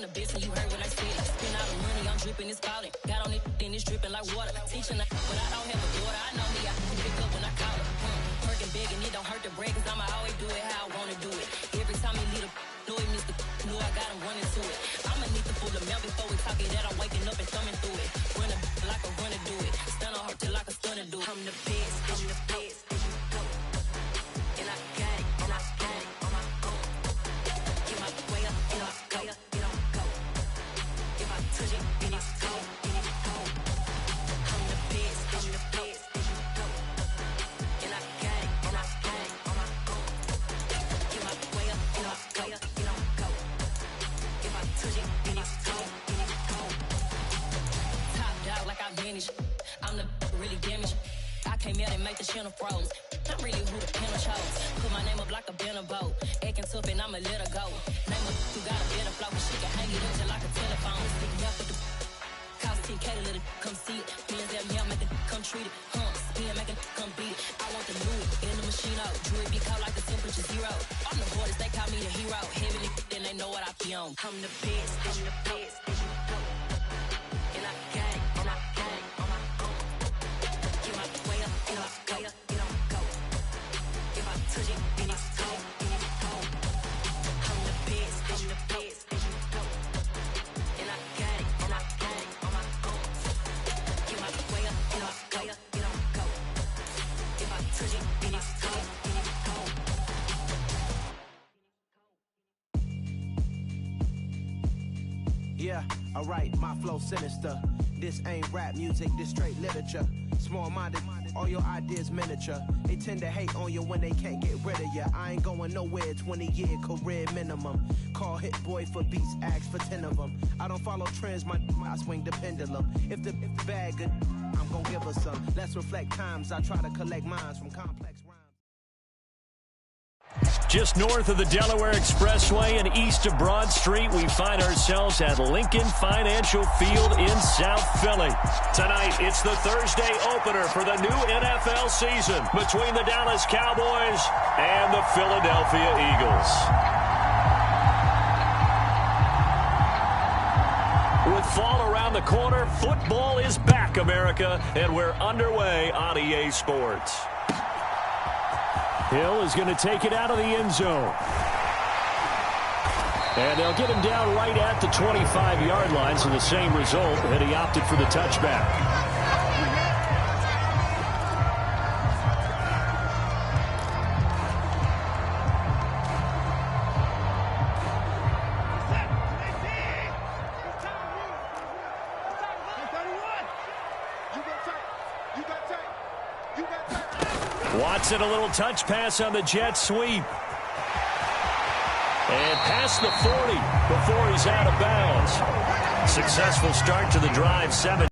the best and you heard what I said. Spend all the money, I'm dripping, it's falling. Got on it, then it's dripping like water. Teaching but I don't have a daughter. I know me, I can pick up when I call her. Perking big and it don't hurt to break, cause I'ma always do it how I wanna do it. Every time he lead a know he missed the know I got him running to it. I'ma need the full amount before we talk it that I'm waking up and thumbing through it. Run like a runner do it. Stun on her till like a stunner do it. I'm the best, I'm the best. And I got it, and I got it on my own. Get my way up, and I go, it don't go. If I touch it, then it's cold, then it's cold. I'm the best, I'm the best. And I got it, and I got it on my own. Get my way up, and I go, it don't go. If I touch it, then it's cold, then it's cold. Top dog like I vanished. I'm the really damaged. I came out and make the channel froze. I'm really who the panel chose. Put my name up like a banner boat. Acting tough and I'ma let her go. Name up who got a better flow. She can hang it up just like a telephone. Stick up with the cost 10K to let it come see it. Millions that yeah, make it come treat it. Spin, make it come beat it. I want the new in the machine out. Jewelry be cold like the temperature 0. I'm the hardest, they call me the hero. Heavily, then they know what I be on. I'm the best, I'm the best. And I got it, and I got it on my own. Get my way up, and I go, it don't go. If I touch it, then it's cold, then it's cold. I'm the best, I'm the best. And I got it, and I got it on my own. Get my way up, and I go, it don't go. If I touch it, then it's cold, then it's cold. Yeah, alright, my flow sinister. This ain't rap music, this straight literature. Small-minded, all your ideas miniature. They tend to hate on you when they can't get rid of you. I ain't going nowhere, 20-year career minimum. Call Hit Boy for beats, ask for 10 of them. I don't follow trends, I swing the pendulum. If the bag good, I'm gonna give her some. Let's reflect times, I try to collect minds from complex rhymes. Just north of the Delaware Expressway and east of Broad Street, we find ourselves at Lincoln Financial Field in South Philly. Tonight, it's the Thursday opener for the new NFL season between the Dallas Cowboys and the Philadelphia Eagles. With fall around the corner, football is back, America, and we're underway on EA Sports. Hill is going to take it out of the end zone. And they'll get him down right at the 25-yard line, so the same result, and he opted for the touchback. Watson, a little touch pass on the jet sweep. And past the 40 before he's out of bounds. Successful start to the drive. 7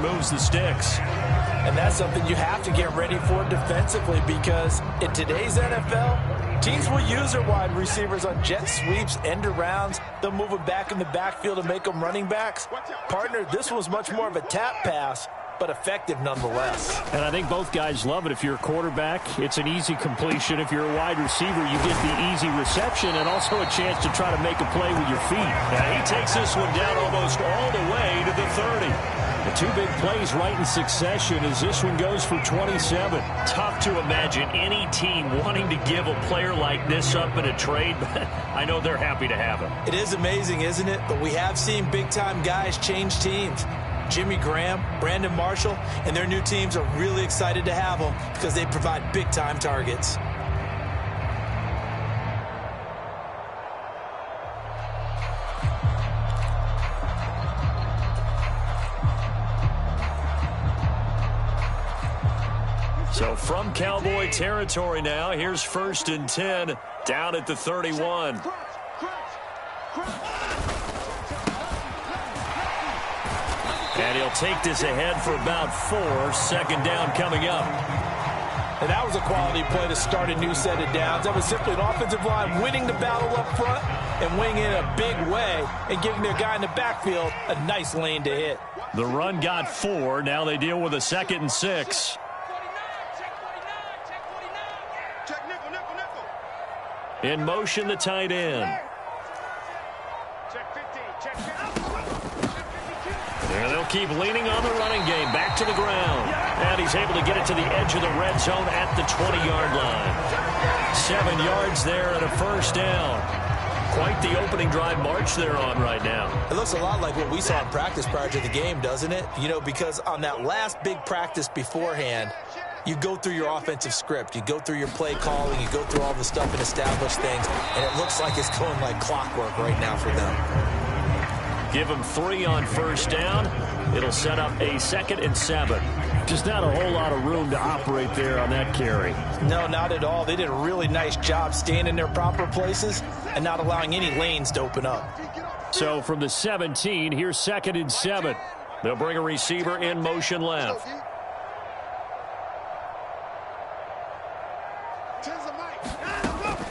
moves the sticks. And that's something you have to get ready for defensively, because in today's NFL, teams will use their wide receivers on jet sweeps, end arounds. They'll move them back in the backfield and make them running backs. Partner, this was much more of a tap pass, but effective nonetheless. And I think both guys love it. If you're a quarterback, it's an easy completion. If you're a wide receiver, you get the easy reception and also a chance to try to make a play with your feet. Now he takes this one down almost all the way to the 30. The two big plays right in succession as this one goes for 27. Tough to imagine any team wanting to give a player like this up in a trade, but I know they're happy to have him. It is amazing, isn't it? But we have seen big-time guys change teams. Jimmy Graham, Brandon Marshall, and their new teams are really excited to have them because they provide big-time targets. So from Cowboy territory now, here's 1st and 10 down at the 31. And he'll take this ahead for about 4. 2nd down coming up. And that was a quality play to start a new set of downs. That was simply an offensive line winning the battle up front and winning in a big way and giving their guy in the backfield a nice lane to hit. The run got 4. Now they deal with a 2nd and 6. In motion, the tight end. Check 15. And they'll keep leaning on the running game. Back to the ground. And he's able to get it to the edge of the red zone at the 20-yard line. 7 yards there and a first down. Quite the opening drive march they're on right now. It looks a lot like what we saw in practice prior to the game, doesn't it? You know, because on that last big practice beforehand, you go through your offensive script. You go through your play calling. You go through all the stuff and establish things. And it looks like it's going like clockwork right now for them. Give them 3 on first down. It'll set up a 2nd and 7. Just not a whole lot of room to operate there on that carry. No, not at all. They did a really nice job staying in their proper places and not allowing any lanes to open up. So from the 17, here's 2nd and 7. They'll bring a receiver in motion left.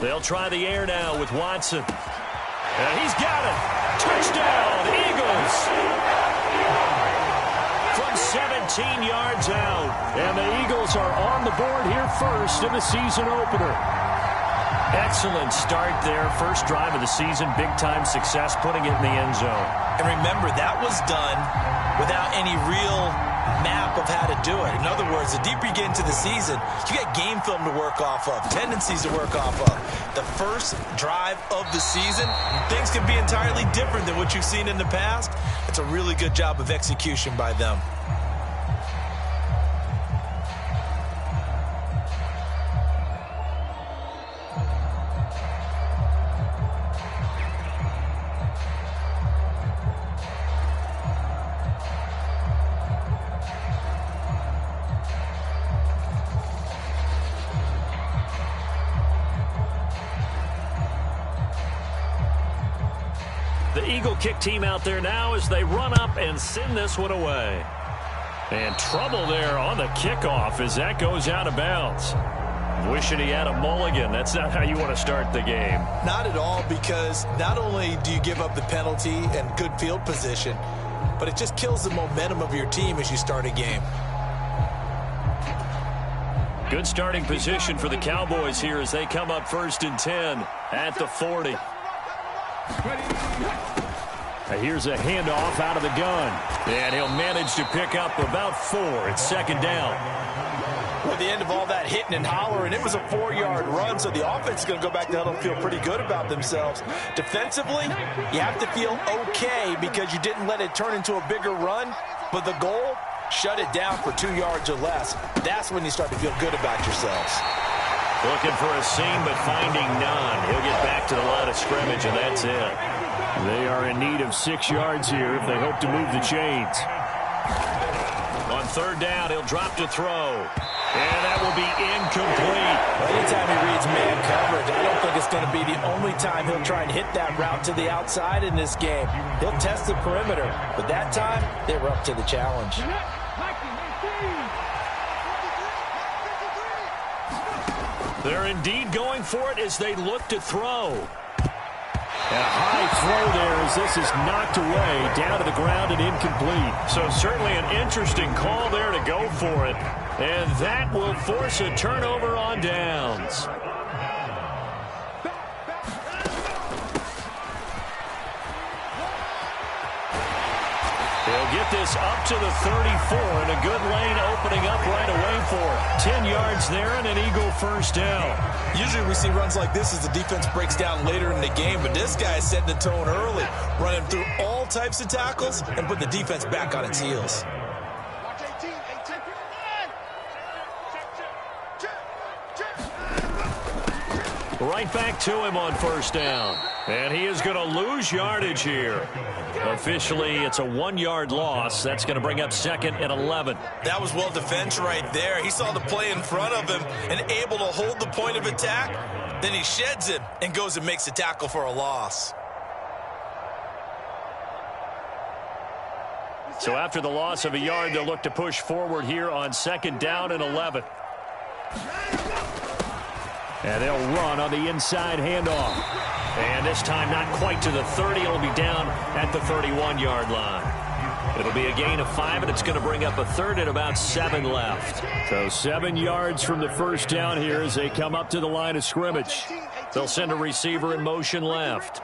They'll try the air now with Watson. And he's got it. Touchdown, Eagles. From 17 yards out. And the Eagles are on the board here first in the season opener. Excellent start there. First drive of the season. Big-time success putting it in the end zone. And remember, that was done without any real map of how to do it. In other words, the deeper you get into the season, you get game film to work off of, tendencies to work off of. The first drive of the season, things can be entirely different than what you've seen in the past. It's a really good job of execution by them. The Eagle kick team out there now as they run up and send this one away. And trouble there on the kickoff as that goes out of bounds. Wishing he had a mulligan. That's not how you want to start the game. Not at all, because not only do you give up the penalty and good field position, but it just kills the momentum of your team as you start a game. Good starting position for the Cowboys here as they come up 1st and 10 at the 40. Here's a handoff out of the gun. And he'll manage to pick up about 4. It's 2nd down. At the end of all that hitting and hollering, it was a 4-yard run, so the offense is going to go back to huddle and feel pretty good about themselves. Defensively, you have to feel okay because you didn't let it turn into a bigger run, but the goal, shut it down for 2 yards or less. That's when you start to feel good about yourselves. Looking for a seam, but finding none. He'll get back to the line of scrimmage, and that's it. They are in need of 6 yards here if they hope to move the chains. On 3rd down, he'll drop to throw. And that will be incomplete. Anytime he reads man coverage, I don't think it's going to be the only time he'll try and hit that route to the outside in this game. He'll test the perimeter, but that time, they were up to the challenge. They're indeed going for it as they look to throw. And a high throw there as this is knocked away, down to the ground and incomplete. So certainly an interesting call there to go for it. And that will force a turnover on downs. They'll get this up to the 34, and a good lane opening up right away for it. 10 yards there and an Eagle first down. Usually we see runs like this as the defense breaks down later in the game, but this guy is setting the tone early, running through all types of tackles and put the defense back on its heels. Right back to him on first down. And he is going to lose yardage here. Officially, it's a 1-yard loss. That's going to bring up 2nd and 11. That was well defense right there. He saw the play in front of him and able to hold the point of attack. Then he sheds it and goes and makes a tackle for a loss. So after the loss of a yard, they'll look to push forward here on 2nd down and 11. And they'll run on the inside handoff. And this time not quite to the 30. It'll be down at the 31-yard line. It'll be a gain of 5, and it's going to bring up a 3rd and about 7 left. So 7 yards from the first down here as they come up to the line of scrimmage. They'll send a receiver in motion left.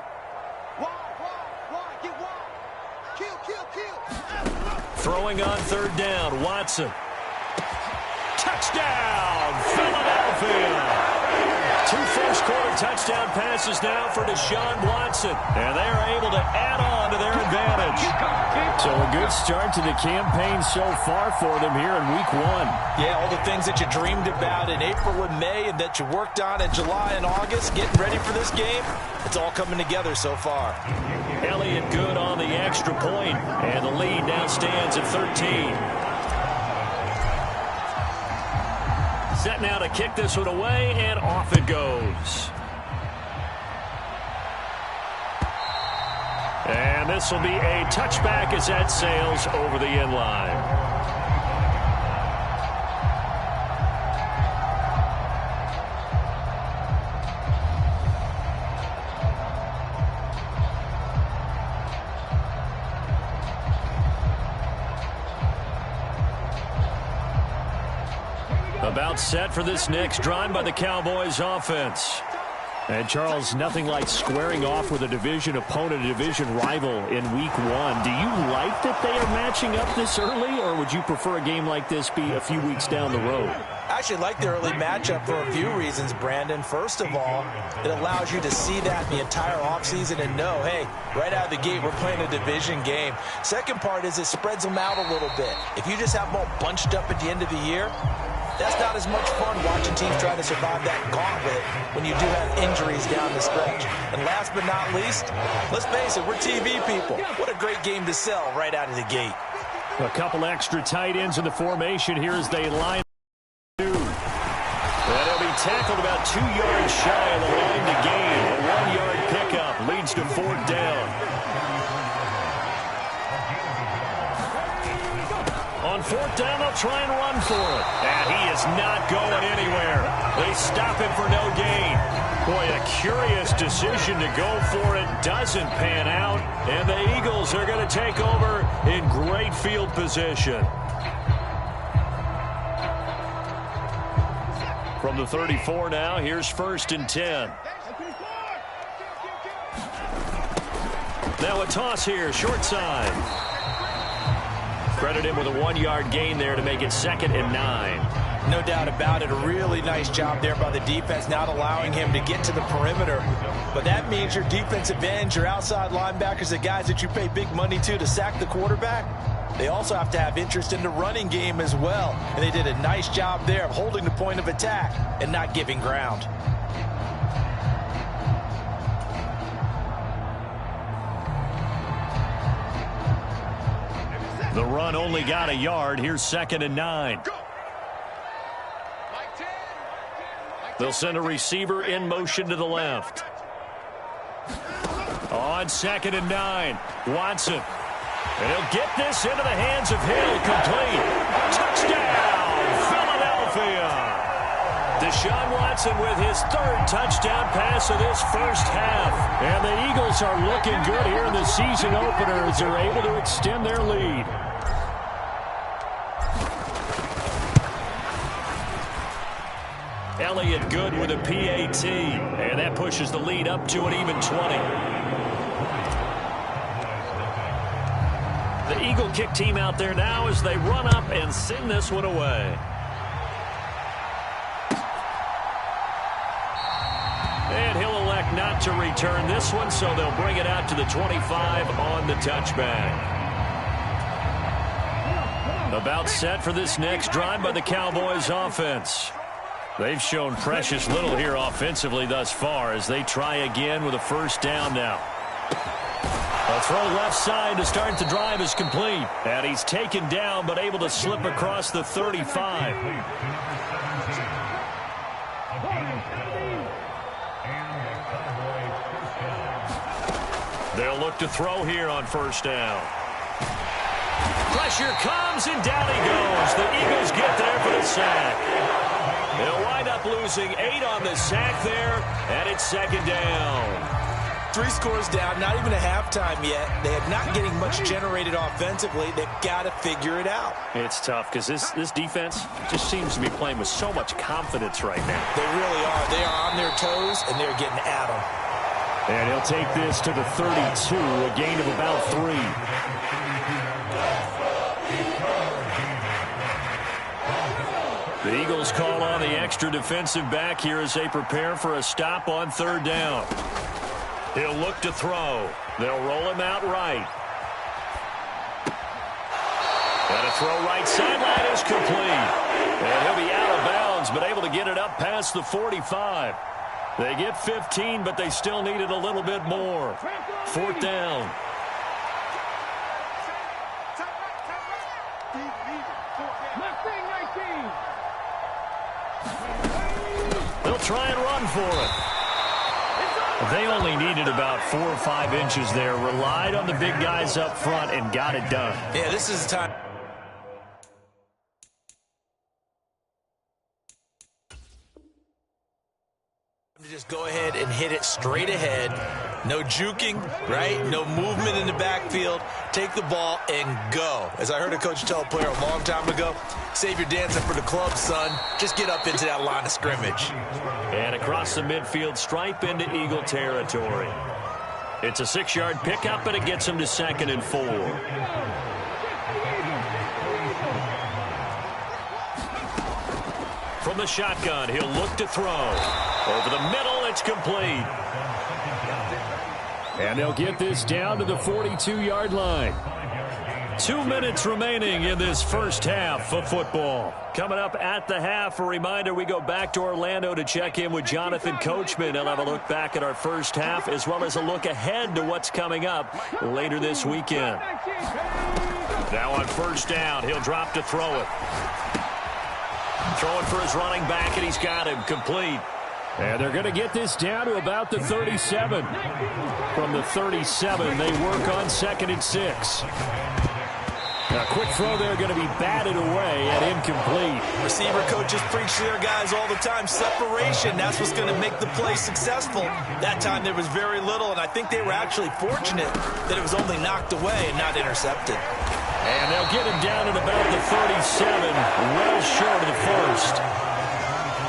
Throwing on third down, Watson. Touchdown, Philadelphia! 2 first-quarter touchdown passes now for Deshaun Watson, and they are able to add on to their advantage. So a good start to the campaign so far for them here in Week 1. Yeah, all the things that you dreamed about in April and May and that you worked on in July and August, getting ready for this game, it's all coming together so far. Elliott good on the extra point, and the lead now stands at 13. Set now to kick this one away, and off it goes. And this will be a touchback as that sails over the end line. About set for this next drive by the Cowboys offense. And Charles, nothing like squaring off with a division opponent, a division rival in Week 1. Do you like that they are matching up this early, or would you prefer a game like this be a few weeks down the road? I actually like the early matchup for a few reasons, Brandon. First of all, it allows you to see that the entire offseason and know, hey, right out of the gate, we're playing a division game. Second part is it spreads them out a little bit. If you just have them all bunched up at the end of the year, that's not as much fun watching teams try to survive that gauntlet when you do have injuries down the stretch. And last but not least, let's face it, we're TV people. What a great game to sell right out of the gate. A couple extra tight ends in the formation here as they line up. And he'll be tackled about 2 yards shy of the line to gain. A 1-yard pickup leads to 4th down. On 4th down, they'll try and run for it. And he is not going anywhere. They stop him for no gain. Boy, a curious decision to go for it. Doesn't pan out. And the Eagles are going to take over in great field position. From the 34 now, here's 1st and 10. Now a toss here, short side. Credit him with a 1-yard gain there to make it 2nd and 9. No doubt about it. A really nice job there by the defense, not allowing him to get to the perimeter. But that means your defensive ends, your outside linebackers, the guys that you pay big money to sack the quarterback, they also have to have interest in the running game as well. And they did a nice job there of holding the point of attack and not giving ground. The run only got a yard. Here's 2nd and 9. They'll send a receiver in motion to the left. On 2nd and 9, Watson. And he'll get this into the hands of Hill, complete. Touchdown, Philadelphia. Deshaun Watson with his 3rd touchdown pass of this first half. And the Eagles are looking good here in the season opener as they're able to extend their lead. Elliott good with a PAT, and that pushes the lead up to an even 20. The Eagle kick team out there now as they run up and send this one away. And he'll elect not to return this one, so they'll bring it out to the 25 on the touchback. About set for this next drive by the Cowboys offense. They've shown precious little here offensively thus far as they try again with a 1st down now. A throw left side to start the drive is complete. And he's taken down but able to slip across the 35. They'll look to throw here on 1st down. Pressure comes and down he goes. The Eagles get there for the sack. They'll wind up losing 8 on the sack there, and it's 2nd down. 3 scores down, not even a halftime yet. They are not getting much generated offensively. They've got to figure it out. It's tough because this defense just seems to be playing with so much confidence right now. They really are. They are on their toes, and they're getting at them. And he'll take this to the 32, a gain of about 3. The Eagles call on the extra defensive back here as they prepare for a stop on third down. He'll look to throw. They'll roll him out right. And a throw right sideline is complete. And he'll be out of bounds, but able to get it up past the 45. They get 15, but they still needed a little bit more. Fourth down. They'll try and run for it. They only needed about 4 or 5 inches there. Relied on the big guys up front and got it done. Yeah, this is the time. Just go ahead and hit it straight ahead. No juking, right? No movement in the backfield. Take the ball and go. As I heard a coach tell a player a long time ago, save your dancing for the club, son. Just get up into that line of scrimmage. And across the midfield stripe into Eagle territory. It's a 6-yard pickup, and it gets him to 2nd and 4. From the shotgun, he'll look to throw. Over the middle, it's complete. And they'll get this down to the 42-yard line. 2 minutes remaining in this first half of football. Coming up at the half, a reminder, we go back to Orlando to check in with Jonathan Coachman. He'll have a look back at our first half as well as a look ahead to what's coming up later this weekend. Now on first down, he'll drop to throw it. Throwing for his running back, and he's got him complete. And they're going to get this down to about the 37. From the 37, they work on 2nd and 6. A quick throw there going to be batted away and incomplete. Receiver coaches preach to their guys all the time. Separation, that's what's going to make the play successful. That time there was very little, and I think they were actually fortunate that it was only knocked away and not intercepted. And they'll get him down at about the 37, well short of the first.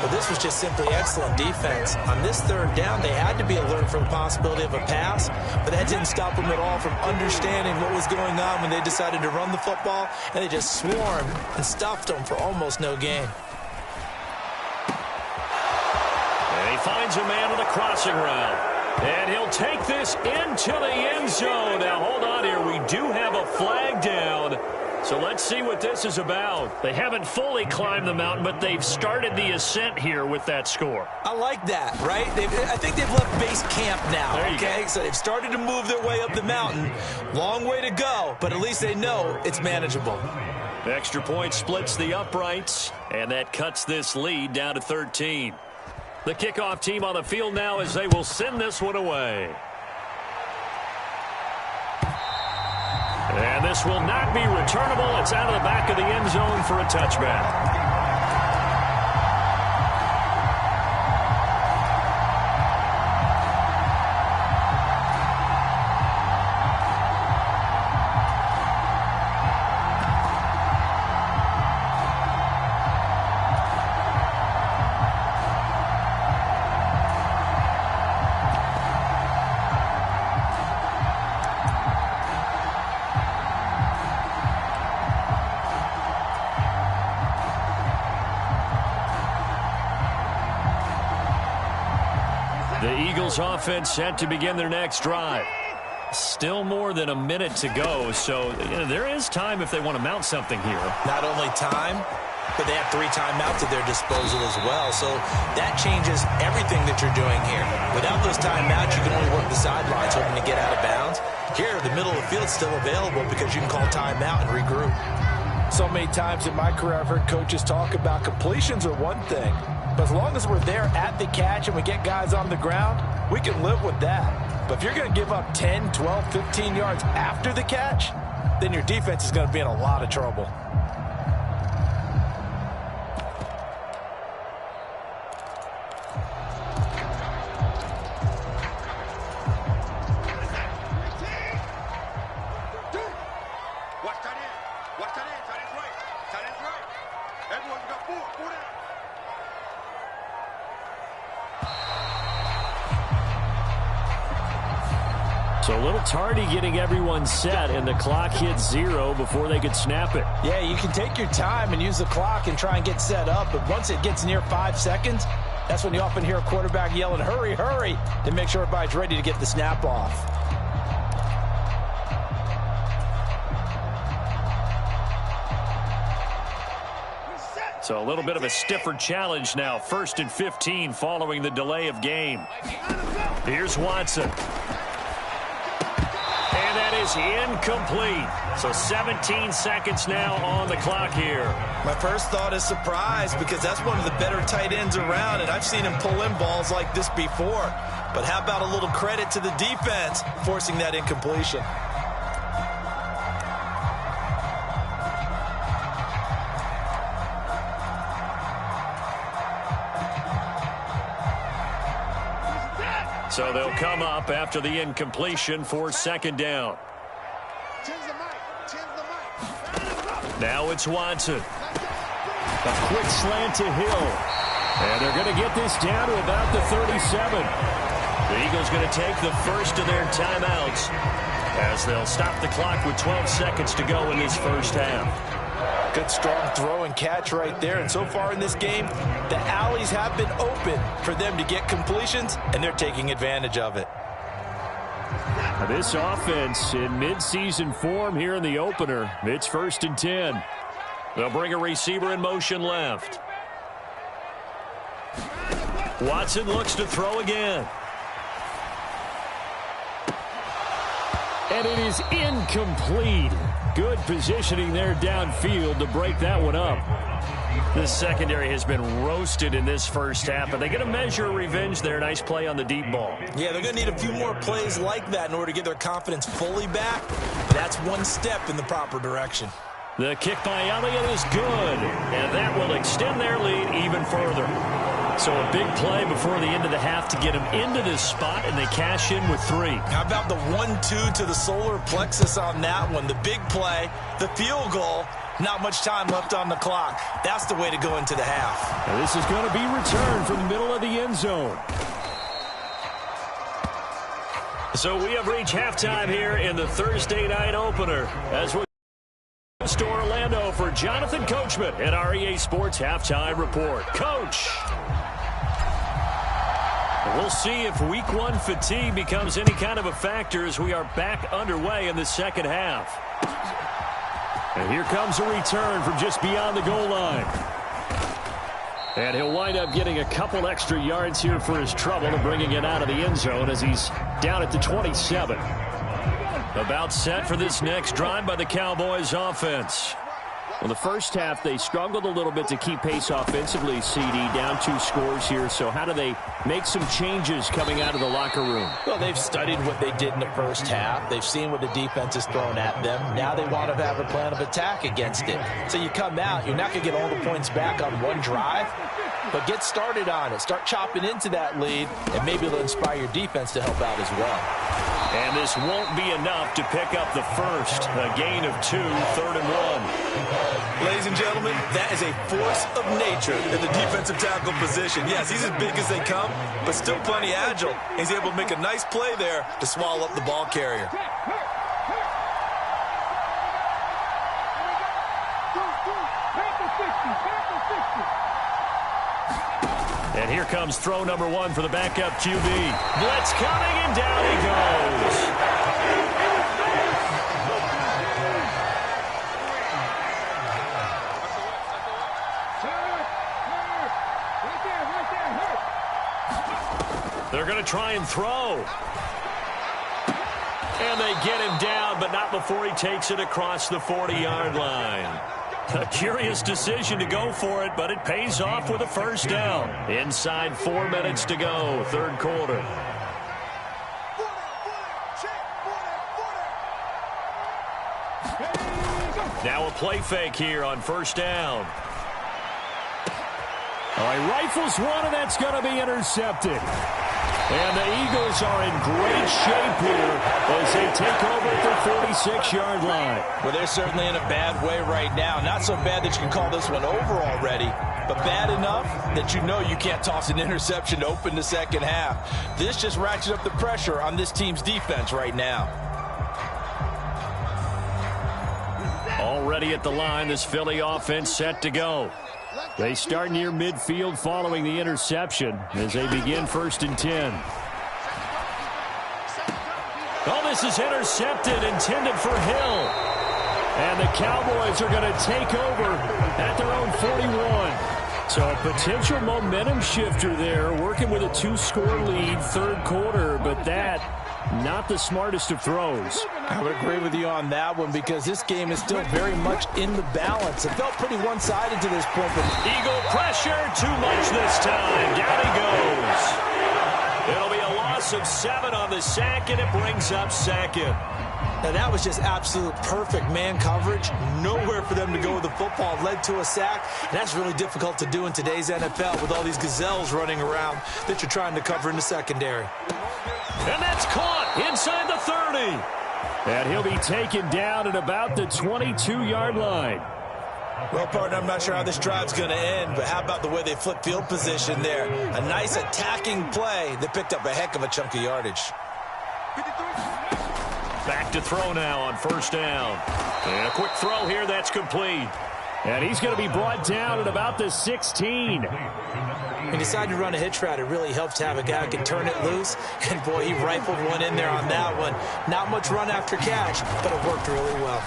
But this was just simply excellent defense. On this third down, they had to be alert for the possibility of a pass, but that didn't stop them at all from understanding what was going on when they decided to run the football, and they just swarmed and stuffed them for almost no gain. And he finds a man on the crossing route. And he'll take this into the end zone. Now, hold on here. We do have a flag down. So let's see what this is about. They haven't fully climbed the mountain, but they've started the ascent here with that score. I like that, right? I think they've left base camp now, okay? So they've started to move their way up the mountain. Long way to go, but at least they know it's manageable. The extra point splits the uprights, and that cuts this lead down to 13. The kickoff team on the field now as they will send this one away. And this will not be returnable. It's out of the back of the end zone for a touchback. Offense set to begin their next drive. Still more than a minute to go, so there is time if they want to mount something here. Not only time, but they have 3 timeouts at their disposal as well, so that changes everything that you're doing here. Without those timeouts, you can only work the sidelines hoping to get out of bounds. Here, the middle of the field's still available because you can call timeout and regroup. So many times in my career, I've heard coaches talk about completions are one thing, but as long as we're there at the catch and we get guys on the ground, we can live with that. But if you're going to give up 10, 12, 15 yards after the catch, then your defense is going to be in a lot of trouble. So a little tardy getting everyone set, and the clock hits 0 before they could snap it. Yeah, you can take your time and use the clock and try and get set up, but once it gets near 5 seconds, that's when you often hear a quarterback yelling, hurry, hurry, to make sure everybody's ready to get the snap off. So a little bit of a stiffer challenge now. 1st and 15 following the delay of game. Here's Watson. And that is incomplete. So 17 seconds now on the clock here. My first thought is surprise, because that's one of the better tight ends around, and I've seen him pull in balls like this before. But how about a little credit to the defense forcing that incompletion? So they'll come up after the incompletion for 2nd down. Now it's Watson. A quick slant to Hill. And they're going to get this down to about the 37. The Eagles going to take the first of their timeouts as they'll stop the clock with 12 seconds to go in this first half. Good strong throw and catch right there. And so far in this game, the alleys have been open for them to get completions, and they're taking advantage of it. This offense in midseason form here in the opener. It's 1st and 10. They'll bring a receiver in motion left. Watson looks to throw again. And it is incomplete. Good positioning there downfield to break that one up. This secondary has been roasted in this first half, but they're going to measure revenge there. Nice play on the deep ball. Yeah, they're going to need a few more plays like that in order to get their confidence fully back. That's one step in the proper direction. The kick by Elliott is good, and that will extend their lead even further. So a big play before the end of the half to get them into this spot, and they cash in with 3. How about the 1-2 to the solar plexus on that one? The big play, the field goal, not much time left on the clock. That's the way to go into the half. Now this is going to be returned from the middle of the end zone. So we have reached halftime here in the Thursday night opener as we to Orlando for Jonathan Coachman at our EA Sports Halftime Report. Coach! We'll see if week 1 fatigue becomes any kind of a factor as we are back underway in the second half. And here comes a return from just beyond the goal line. And he'll wind up getting a couple extra yards here for his trouble and bringing it out of the end zone as he's down at the 27. About set for this next drive by the Cowboys offense. Well, the first half, they struggled a little bit to keep pace offensively, CD, down 2 scores here. So how do they make some changes coming out of the locker room? Well, they've studied what they did in the first half. They've seen what the defense has thrown at them. Now they want to have a plan of attack against it. So you come out, you're not going to get all the points back on one drive, but get started on it. Start chopping into that lead, and maybe it'll inspire your defense to help out as well. And this won't be enough to pick up the first. A gain of 2, 3rd and 1. Ladies and gentlemen, that is a force of nature in the defensive tackle position. Yes, he's as big as they come, but still plenty agile. He's able to make a nice play there to swallow up the ball carrier. And here comes throw number 1 for the backup QB. Blitz coming, and down he goes. They're going to try and throw. And they get him down, but not before he takes it across the 40-yard line. A curious decision to go for it, but it pays off with a first down. Inside 4 minutes to go, 3rd quarter. Now a play fake here on first down. All right, rifles one, and that's going to be intercepted. And the Eagles are in great shape here as they take over at the 46-yard line. Well, they're certainly in a bad way right now. Not so bad that you can call this one over already, but bad enough that you know you can't toss an interception to open the second half. This just ratchets up the pressure on this team's defense right now. Already at the line, this Philly offense set to go. They start near midfield following the interception as they begin 1st and 10. Oh, this is intercepted, intended for Hill. And the Cowboys are going to take over at their own 41. So a potential momentum shifter there, working with a 2-score lead, third quarter, but that not the smartest of throws. I would agree with you on that one because this game is still very much in the balance. It felt pretty one-sided to this point. But Eagle pressure, too much this time. Down he goes. It'll be a loss of 7 on the sack, and it brings up second. Now that was just absolute perfect man coverage. Nowhere for them to go with the football. Led to a sack. And that's really difficult to do in today's NFL with all these gazelles running around that you're trying to cover in the secondary. And that's caught inside the 30. And he'll be taken down at about the 22-yard line. Well, partner, I'm not sure how this drive's going to end, but how about the way they flip field position there? A nice attacking play that picked up a heck of a chunk of yardage. Back to throw now on 1st down. And a quick throw here that's complete. And he's going to be brought down at about the 16. He decided to run a hitch route. It really helps to have a guy who can turn it loose. And, boy, he rifled one in there on that one. Not much run after catch, but it worked really well.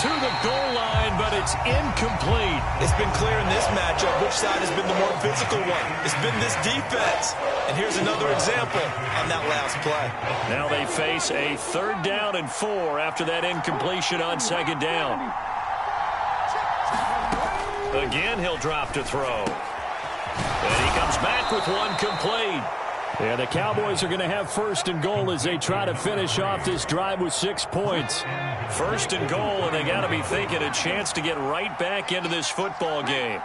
To the goal line, but it's incomplete. It's been clear in this matchup which side has been the more physical one. It's been this defense. And here's another example on that last play. Now they face a 3rd down and 4 after that incompletion on 2nd down. Again, he'll drop to throw. And he comes back with one complete. And the Cowboys are going to have 1st and goal as they try to finish off this drive with 6 points. 1st and goal, and they got to be thinking a chance to get right back into this football game.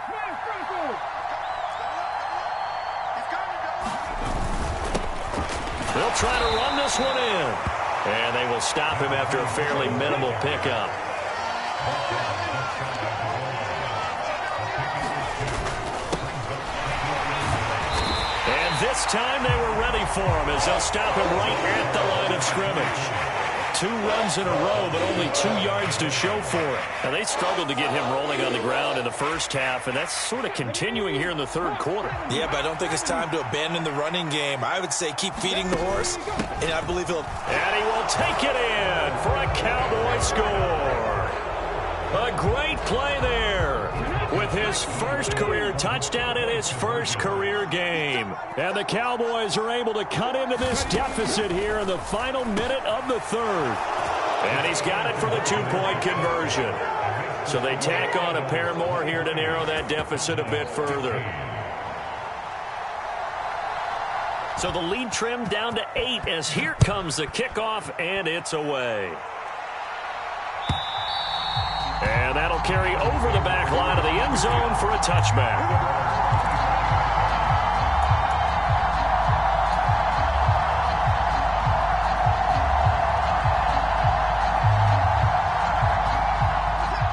They'll try to run this one in. And they will stop him after a fairly minimal pickup. This time they were ready for him as they'll stop him right at the line of scrimmage. 2 runs in a row, but only 2 yards to show for it. Now, they struggled to get him rolling on the ground in the first half, and that's sort of continuing here in the third quarter. Yeah, but I don't think it's time to abandon the running game. I would say keep feeding the horse, and I believe he'll... And he will take it in for a Cowboy score. A great play there with his first career touchdown in his first career game. And the Cowboys are able to cut into this deficit here in the final minute of the third. And he's got it for the 2-point conversion. So they tack on a pair more here to narrow that deficit a bit further. So the lead trimmed down to 8 as here comes the kickoff, and it's away. And that'll carry over the back line of the end zone for a touchback.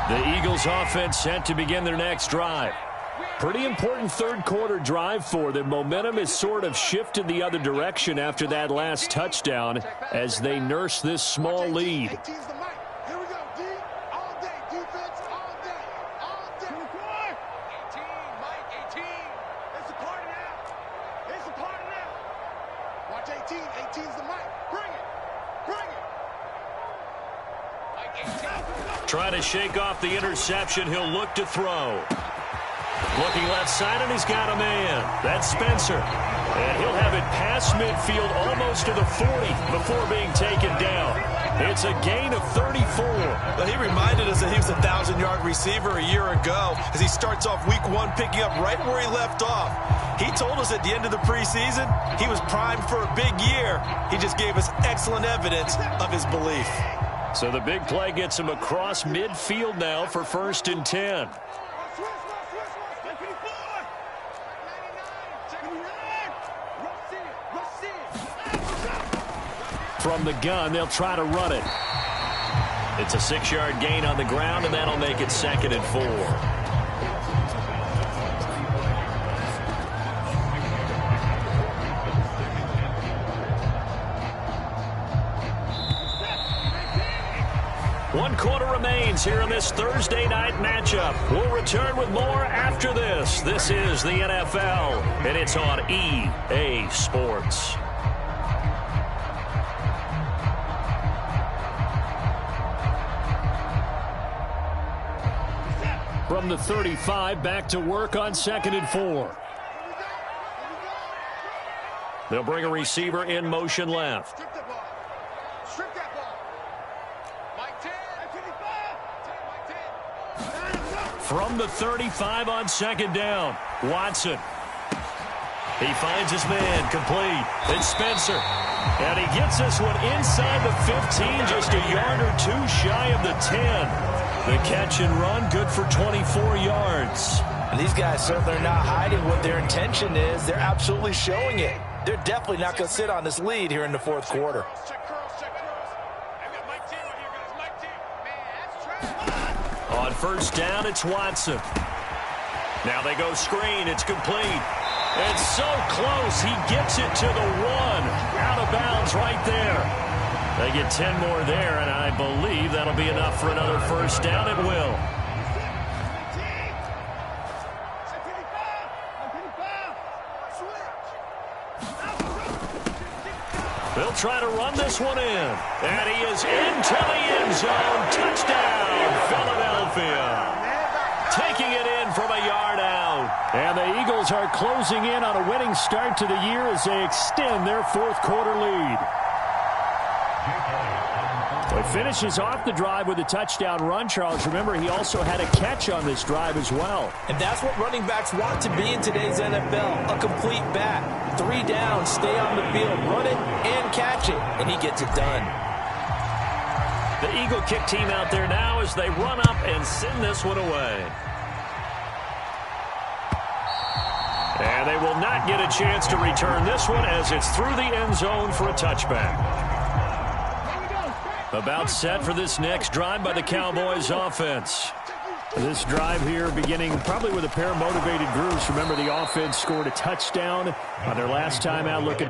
The Eagles offense set to begin their next drive. Pretty important third quarter drive for them. Momentum has sort of shifted the other direction after that last touchdown as they nurse this small lead. Trying to shake off the interception. He'll look to throw. Looking left side, and he's got a man. That's Spencer. And he'll have it past midfield almost to the 40 before being taken down. It's a gain of 34. Well, he reminded us that he was a 1,000-yard receiver a year ago as he starts off week 1 picking up right where he left off. He told us at the end of the preseason he was primed for a big year. He just gave us excellent evidence of his belief. So the big play gets him across midfield now for 1st and 10. from the gun. They'll try to run it. It's a 6-yard gain on the ground, and that'll make it 2nd and 4. One quarter remains here in this Thursday night matchup. We'll return with more after this. This is the NFL, and it's on EA Sports. From the 35, back to work on 2nd and 4. They'll bring a receiver in motion left. From the 35 on 2nd down, Watson. He finds his man, complete. It's Spencer. And he gets this one inside the 15, just a yard or two shy of the 10. The catch and run, good for 24 yards. And these guys certainly are not hiding what their intention is. They're absolutely showing it. They're definitely not going to sit on this lead here in the 4th quarter. On 1st down, it's Watson. Now they go screen. It's complete. It's so close. He gets it to the 1. Out of bounds right there. They get 10 more there, and I believe that'll be enough for another 1st down. It will. They'll try to run this one in. And he is into the end zone. Touchdown, Philadelphia. Taking it in from a yard out. And the Eagles are closing in on a winning start to the year as they extend their 4th quarter lead. He finishes off the drive with a touchdown run, Charles. Remember, he also had a catch on this drive as well. And that's what running backs want to be in today's NFL, a complete back. 3 down, stay on the field, run it, and catch it. And he gets it done. The Eagle kick team out there now as they run up and send this one away. And they will not get a chance to return this one as it's through the end zone for a touchback. About set for this next drive by the Cowboys offense. This drive here beginning probably with a pair of motivated groups. Remember, the offense scored a touchdown on their last time out looking.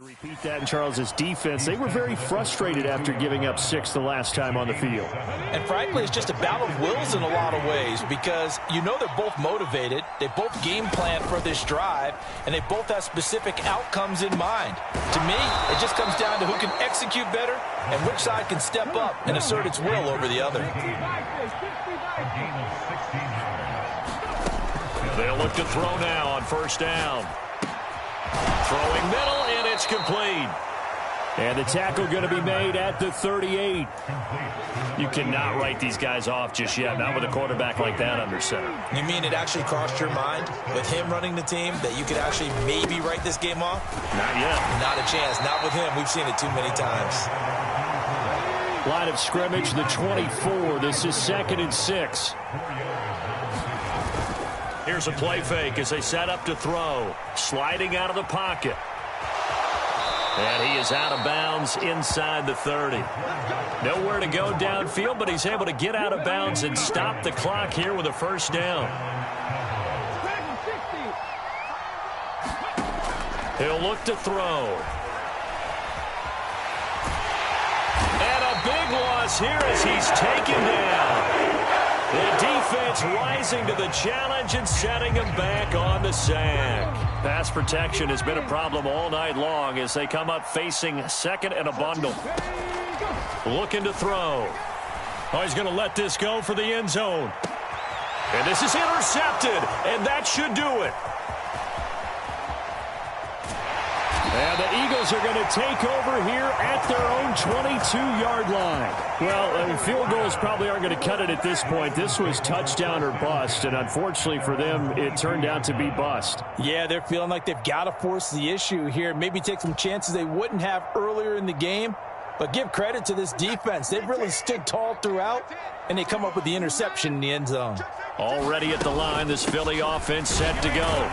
Repeat that in Charles's defense. They were very frustrated after giving up 6 the last time on the field. And frankly, it's just a battle of wills in a lot of ways because you know they're both motivated. They both game plan for this drive, and they both have specific outcomes in mind. To me, it just comes down to who can execute better and which side can step up and assert its will over the other. They'll look to throw now on 1st down. Throwing middle, and it's complete. And the tackle going to be made at the 38. You cannot write these guys off just yet, not with a quarterback like that under center. You mean it actually crossed your mind with him running the team that you could actually maybe write this game off? Not yet. Not a chance. Not with him. We've seen it too many times. Line of scrimmage, the 24. This is 2nd and 6. Here's a play fake as they set up to throw. Sliding out of the pocket. And he is out of bounds inside the 30. Nowhere to go downfield, but he's able to get out of bounds and stop the clock here with a 1st down. He'll look to throw. And a big loss here as he's taken down. The defense rising to the challenge and setting him back on the sack. Pass protection has been a problem all night long as they come up facing 2nd and a bundle. Looking to throw. Oh, he's going to let this go for the end zone. And this is intercepted, and that should do it. And the Eagles are going to take over here at their own 22-yard line. Well, field goals probably aren't going to cut it at this point. This was touchdown or bust, and unfortunately for them, it turned out to be bust. Yeah, they're feeling like they've got to force the issue here. Maybe take some chances they wouldn't have earlier in the game. But give credit to this defense. They've really stood tall throughout, and they come up with the interception in the end zone. Already at the line, this Philly offense set to go.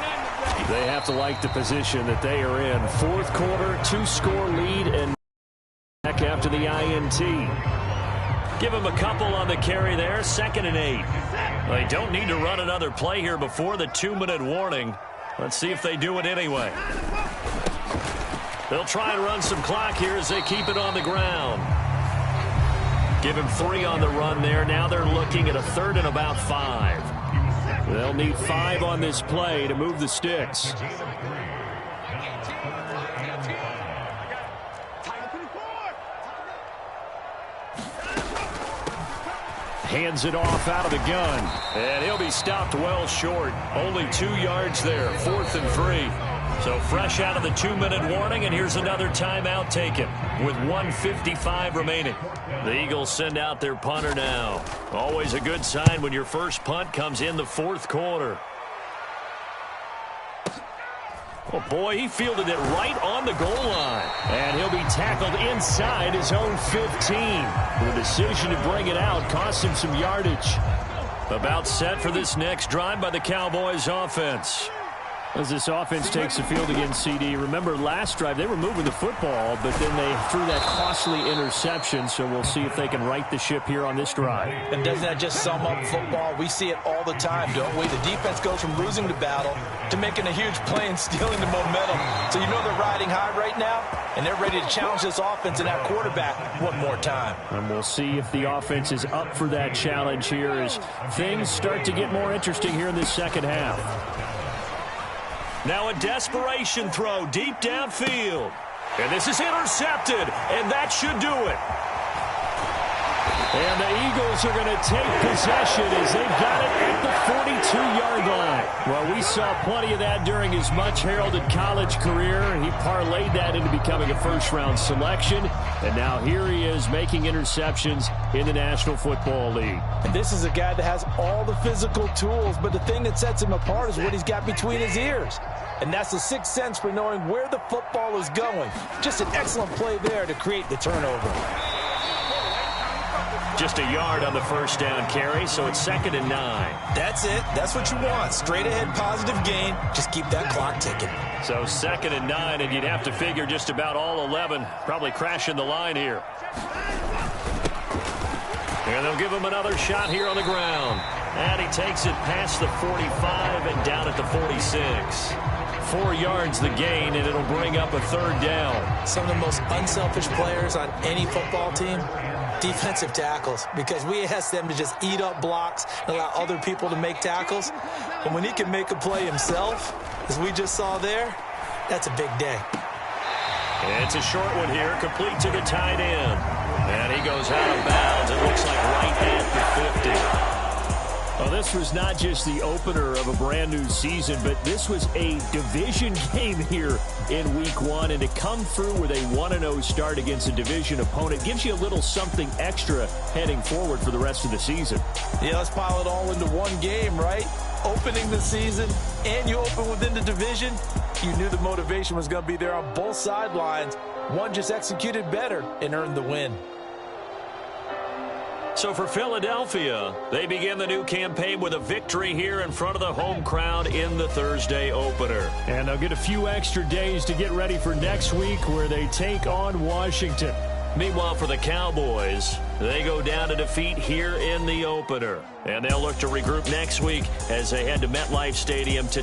They have to like the position that they are in. Fourth quarter, 2-score lead, and back after the INT. Give them a couple on the carry there, 2nd and 8. They don't need to run another play here before the 2-minute warning. Let's see if they do it anyway. They'll try and run some clock here as they keep it on the ground. Give him 3 on the run there. Now they're looking at a 3rd and about 5. They'll need 5 on this play to move the sticks. Hands it off out of the gun. And he'll be stopped well short. Only 2 yards there. 4th and 3. So fresh out of the 2-minute warning, and here's another timeout taken with 1:55 remaining. The Eagles send out their punter now. Always a good sign when your first punt comes in the 4th quarter. Oh, boy, he fielded it right on the goal line. And he'll be tackled inside his own 15. The decision to bring it out cost him some yardage. About set for this next drive by the Cowboys offense. As this offense takes the field against CD, remember last drive they were moving the football, but then they threw that costly interception, so we'll see if they can right the ship here on this drive. And doesn't that just sum up football? We see it all the time, don't we? The defense goes from losing the battle to making a huge play and stealing the momentum. So you know they're riding high right now, and they're ready to challenge this offense and that quarterback one more time. And we'll see if the offense is up for that challenge here as things start to get more interesting here in this second half. Now a desperation throw deep downfield. And this is intercepted, and that should do it. And the Eagles are going to take possession as they've got it at the 42-yard line. Well, we saw plenty of that during his much-heralded college career. He parlayed that into becoming a first-round selection. And now here he is making interceptions in the National Football League. And this is a guy that has all the physical tools, but the thing that sets him apart is what he's got between his ears. And that's the sixth sense for knowing where the football is going. Just an excellent play there to create the turnover. Just a yard on the first down carry, so it's 2nd and 9. That's it. That's what you want. Straight ahead positive gain. Just keep that clock ticking. So 2nd and 9, and you'd have to figure just about all 11 probably crashing the line here. And they'll give him another shot here on the ground. And he takes it past the 45 and down at the 46. 4 yards the gain, and it'll bring up a 3rd down. Some of the most unselfish players on any football team, defensive tackles, because we ask them to just eat up blocks and allow other people to make tackles. And when he can make a play himself, as we just saw there, that's a big day. It's a short one here, complete to the tight end. And he goes out of bounds. It looks like right at the 50. Well, this was not just the opener of a brand-new season, but this was a division game here in Week 1. And to come through with a 1-0 start against a division opponent gives you a little something extra heading forward for the rest of the season. Yeah, let's pile it all into one game, right? Opening the season, and you open within the division. You knew the motivation was going to be there on both sidelines. One just executed better and earned the win. So for Philadelphia, they begin the new campaign with a victory here in front of the home crowd in the Thursday opener. And they'll get a few extra days to get ready for next week where they take on Washington. Meanwhile, for the Cowboys, they go down to defeat here in the opener. And they'll look to regroup next week as they head to MetLife Stadium to